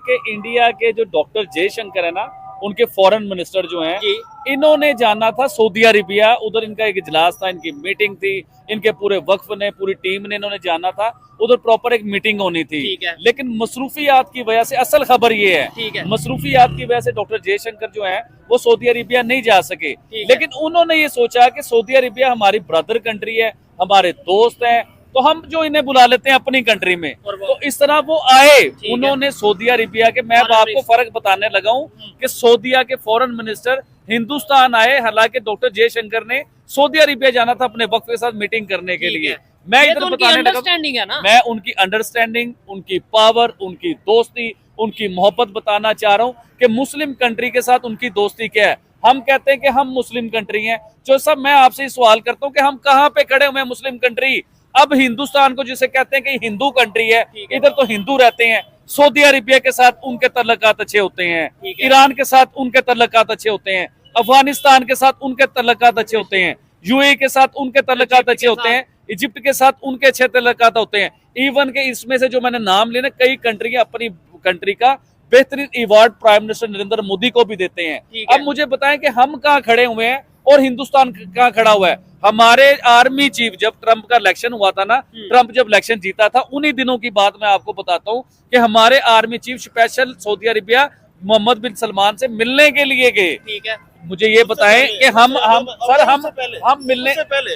कि इंडिया के जो डॉक्टर जयशंकर है ना, उनके फॉरेन मिनिस्टर जो हैं, इन्होंने जाना था सऊदी अरेबिया। उधर इनका एक इजलास था, इनकी मीटिंग थी, इनके पूरे वक्फ ने, पूरी टीम ने, इन्होंने जाना था उधर, प्रॉपर एक मीटिंग होनी थी। लेकिन मसरूफियात की वजह से, असल खबर ये है, मसरूफियात की वजह से डॉक्टर जयशंकर जो है वो सऊदी अरेबिया नहीं जा सके। लेकिन उन्होंने ये सोचा कि सऊदी अरेबिया हमारी ब्रदर कंट्री है, हमारे दोस्त हैं, तो हम जो इन्हें बुला लेते हैं अपनी कंट्री में। तो इस तरह वो आए, उन्होंने सऊदी अरेबिया के, मैं आपको फर्क बताने लगा हूं कि सऊदीया के फॉरेन मिनिस्टर हिंदुस्तान आए, हालांकि डॉक्टर जयशंकर ने सऊदी अरेबिया जाना था अपने वक्त के साथ मीटिंग करने के लिए। मैं इधर बताने लगा, मैं उनकी अंडरस्टैंडिंग, उनकी पावर, उनकी दोस्ती, उनकी मोहब्बत बताना चाह रहा हूँ कि मुस्लिम कंट्री के साथ उनकी दोस्ती क्या है। हम कहते हैं कि हम मुस्लिम कंट्री हैं, जो सब मैं आपसे सवाल करता हूँ कि हम कहाँ पे खड़े हुए हैं मुस्लिम कंट्री। अब हिंदुस्तान को जिसे कहते हैं कि हिंदू कंट्री है, इधर तो हिंदू रहते हैं, सऊदी अरेबिया के साथ उनके तल्लुकात अच्छे होते हैं, ईरान के साथ उनके तल्लुकात अच्छे होते हैं, अफगानिस्तान के साथ उनके तल्लुकात अच्छे होते हैं, यूएई के साथ उनके तल्लुकात अच्छे होते हैं, इजिप्ट के साथ उनके अच्छे तल्लुकात होते हैं। इवन के इसमें से जो मैंने नाम लिए ना, कई कंट्री अपनी कंट्री का बेहतरीन award prime minister Narendra Modi को भी देते हैं। अब मुझे बताएं कि हम कहाँ खड़े हुए हैं और हिंदुस्तान कहाँ खड़ा हुआ है। हमारे आर्मी चीफ, जब ट्रंप का इलेक्शन हुआ था ना, ट्रंप जब इलेक्शन जीता था, उन्हीं दिनों की बात मैं आपको बताता हूँ कि हमारे army chief special Saudi Arabia Mohammed bin Salman से मिलने के लिए गए। ठीक है, मुझे ये बताएं कि हम मिलने से पहले,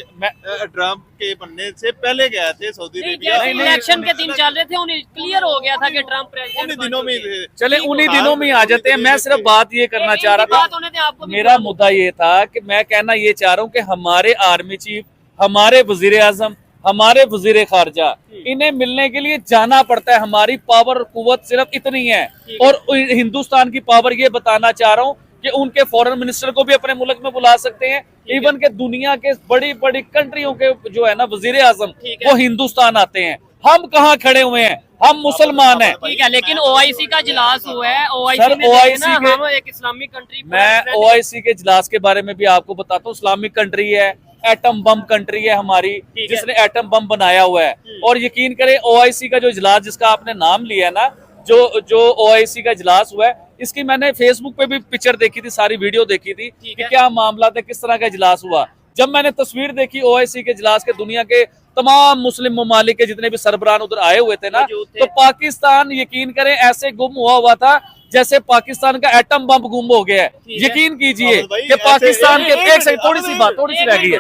ट्रंप के बनने से पहले गए थे सऊदी अरेबिया। इलेक्शन के दिन चल रहे थे, उन्हें क्लियर हो गया था कि ट्रंप प्रेसिडेंट उन्हीं दिनों में, चले उन्हीं दिनों में आ जाते हैं। मैं सिर्फ बात ये करना चाह रहा था, मेरा मुद्दा ये था कि मैं कहना ये चाह रहा हूँ कि हमारे आर्मी चीफ, हमारे वजीर आजम, हमारे वजीर खारजा, इन्हें मिलने के लिए जाना पड़ता है। हमारी पावर कुव्वत सिर्फ इतनी है, और हिंदुस्तान की पावर ये बताना चाह रहा हूँ कि उनके फॉरेन मिनिस्टर को भी अपने मुल्क में बुला सकते हैं। इवन के दुनिया के बड़ी बड़ी कंट्रियों के जो है ना वजीर आजम, वो हिंदुस्तान आते हैं। हम कहाँ खड़े हुए हैं, हम मुसलमान हैं। ठीक है, लेकिन ओआईसी का इजलास हुआ है, ओआईसी के, हम एक इस्लामिक कंट्री, मैं ओआईसी के इजलास के बारे में भी आपको बताता हूँ। इस्लामिक कंट्री है, एटम बम कंट्री है हमारी, जिसने एटम बम बनाया हुआ है। और यकीन करें, ओआईसी का जो इजलास जिसका आपने नाम लिया ना, जो ओआईसी का इजलास हुआ है, इसकी मैंने फेसबुक पे भी पिक्चर देखी थी, सारी वीडियो देखी थी कि क्या मामला था, किस तरह का इजलास हुआ। जब मैंने तस्वीर देखी ओआईसी के इजलास के, दुनिया के तमाम मुस्लिम ममालिक के जितने भी सरबराह उधर आए हुए थे ना, तो पाकिस्तान यकीन करें ऐसे गुम हुआ था जैसे पाकिस्तान का एटम बम गुम हो गया है। यकीन कीजिए कि पाकिस्तान के, एक सेकंड, थोड़ी सी रह गई है,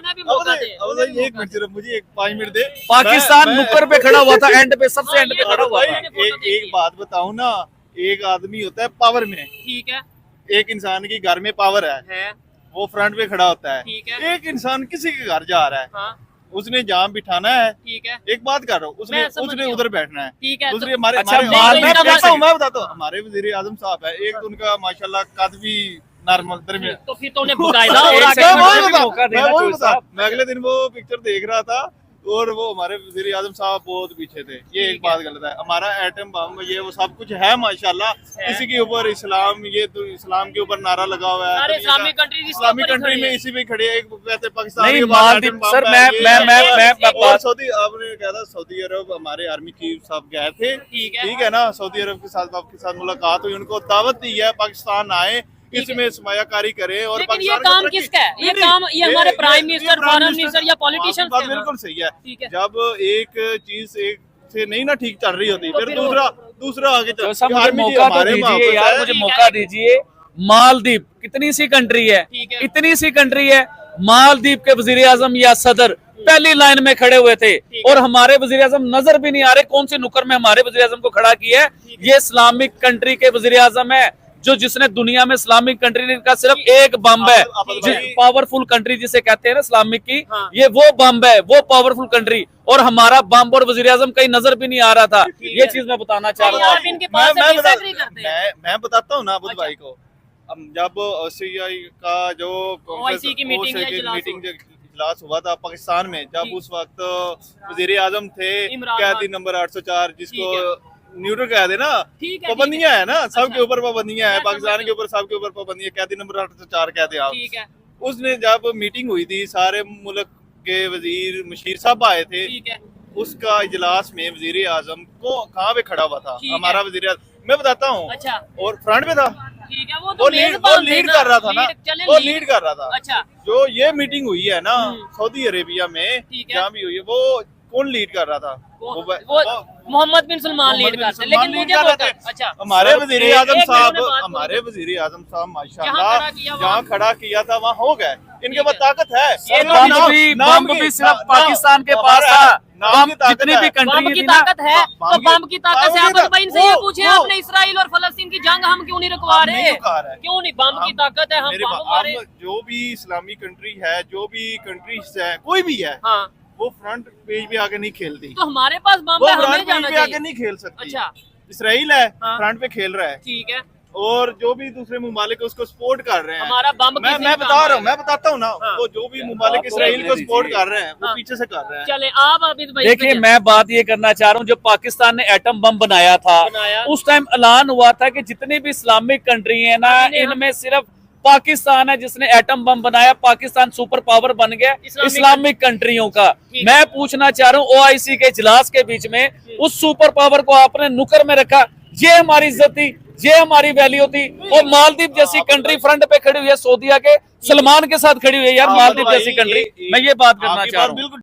एक मिनट सिर्फ मुझे 5 मिनट दे। पाकिस्तान नुक्कर पे खड़ा हुआ था, एंड पे, सबसे एंड पे खड़ा हुआ था। एक बात बताऊं ना, एक आदमी होता है पावर में, ठीक है, एक इंसान की घर में पावर है, वो फ्रंट पे खड़ा होता है। एक इंसान किसी के घर जा रहा है, उसने जहाँ बिठाना है, ठीक है, एक बात कर रहा हूँ, उसने उधर बैठना है, ठीक है। दूसरी मैं बताता हूँ, हमारे वजीर आजम साहब है, एक तो उनका माशाल्लाह कद भी नॉर्मल दरमियान, तो फिर तो उन्हें बुलाया मैं अगले दिन वो पिक्चर देख रहा था, और वो हमारे वजीर आजम साहब बहुत पीछे थे। ये एक बात गलत है, हमारा एटम बम ये वो सब कुछ है माशाल्लाह, इसी के ऊपर इस्लाम, ये तो इस्लाम के ऊपर नारा लगा हुआ है। इस्लामिक कंट्री में इसी में खड़े हैं। कहते पाकिस्तान नहीं, सर मैं सऊदी, आपने कहा था सऊदी अरब, हमारे आर्मी चीफ साहब गए थे, ठीक है ना, सऊदी अरब के साथ मुलाकात हुई, उनको दावत दी है पाकिस्तान आए, इसमें सरमायाकारी करे। और लेकिन ये काम किसका है? ये काम ये हमारे प्राइम मिनिस्टर, फॉरेन मिनिस्टर या पॉलिटिशियन का? बिल्कुल सही है। जब एक चीज एक से नहीं ना ठीक चल रही होती, फिर दूसरा आगे मुझे मौका तो दीजिए यार, मुझे मौका दीजिए। मालदीव कितनी सी कंट्री है, इतनी सी कंट्री है, मालदीव के वजीर आजम या सदर पहली लाइन में खड़े हुए थे, और हमारे वजीर आजम नजर भी नहीं आ रहे कौन से नुक्कर में हमारे वजीर आजम को खड़ा किया है। ये इस्लामिक कंट्री के वजीर आजम है, जिसने दुनिया में इस्लामिक कंट्री का सिर्फ एक बम है, पावरफुल कंट्री जिसे कहते हैं ना इस्लामिक की, ये वो बम है, वो पावरफुल कंट्री, और हमारा बम और वजीर आजम कहीं नजर भी नहीं आ रहा था। ये चीज मैं बताना चाह रहा हूँ। मैं बताता हूँ ना बुध भाई को, जब OCI का जो मीटिंग इजलास हुआ था पाकिस्तान में, जब उस वक्त वजीर आजम थे कैदी नंबर 804, जिसको न्यूट्रल कहते ना, पाबंदियां है ना, सबके ऊपर पाबंदियां है, पाकिस्तान के ऊपर सबके ऊपर पाबंदियां, कैदी नंबर 804 कहते हैं आप। उसने जब मीटिंग हुई थी, सारे मुल्क के वजीर मुशीर साहब आए थे, उसका इजलास में वजीर आजम को कहाँ पे खड़ा हुआ था, हमारा वजीर आजम। मैं बताता हूँ। अच्छा और फ्रंट पे था, ठीक है, वो वो तो लीड मेजबान थे लीड ना, कर रहा था ना, चले वो लीड कर रहा था। अच्छा जो ये मीटिंग हुई है ना हम्म। सऊदी अरेबिया में, ठीक है। जहाँ भी हुई है, वो कौन लीड कर रहा था? वो मोहम्मद बिन सलमान लीड करते, लेकिन मुझे बोलते अच्छा हमारे वजीर आजम एक साहब, मिनट में बात हमारे बोलो। वजीर आजम साहब जहाँ माशाल्लाह खड़ा किया जहाँ खड़ा किया था वहाँ हो गए। इनके पास है। ताकत है। ये तो बम भी सिर्फ पाकिस्तान के पास था। बम जितनी भी बम कंट्री की थी ना, ताकत है, तो बम की ताकत से आपन भाई से ये पूछे वो- आपने इसराइल और फलस्तीन की जंग हम क्यों नहीं रुकवा हम नहीं रहे? रुका रहे। क्यों नहीं? बम की ताकत है, हम मेरे बम मारे। हम जो भी इस्लामी कंट्री है, जो भी कंट्रीज है, कोई भी है, हाँ, वो फ्रंट पेज पे आके नहीं खेलती। तो हमारे पास बम वो है, हमें फ्रंट पेज जाना पे आके चाहिए। नहीं खेल सकती। अच्छा इसराइल है, हाँ। फ्रंट पे खेल रहा है, ठीक है, और जो भी दूसरे ममालिक उसको सपोर्ट कर रहे हैं। हमारा बम मैं किसी मैं काम बता रहा हूँ, आएगा। मैं बताता हूँ ना, हाँ। वो जो भी ममालिक बात इसराइल को तो सपोर्ट दीजिए। कर रहे हैं, वो हाँ। पीछे से कर रहे हैं। चले आप अभी भाई देखिए मैं बात ये करना चाह रहा हूँ, जब पाकिस्तान ने एटम बम बनाया था बनाया। उस टाइम ऐलान हुआ था कि जितनी भी इस्लामिक कंट्री है ना, इनमें सिर्फ पाकिस्तान है जिसने एटम बम बनाया। पाकिस्तान सुपर पावर बन गया इस्लामिक कंट्रियों का। ठीक। मैं पूछना चाह रहा हूँ, ओआईसी के इजलास के बीच में उस सुपर पावर को आपने नुकर में रखा। ये हमारी इज्जत थी, ये हमारी वैल्यू थी। और मालदीव जैसी कंट्री फ्रंट पे खड़ी हुई है, सऊदीया के सलमान के साथ खड़ी हुई है यार, मालदीव जैसी कंट्री। मैं ये बात करना आपकी चाह रहा बात हूँ। बिल्कुल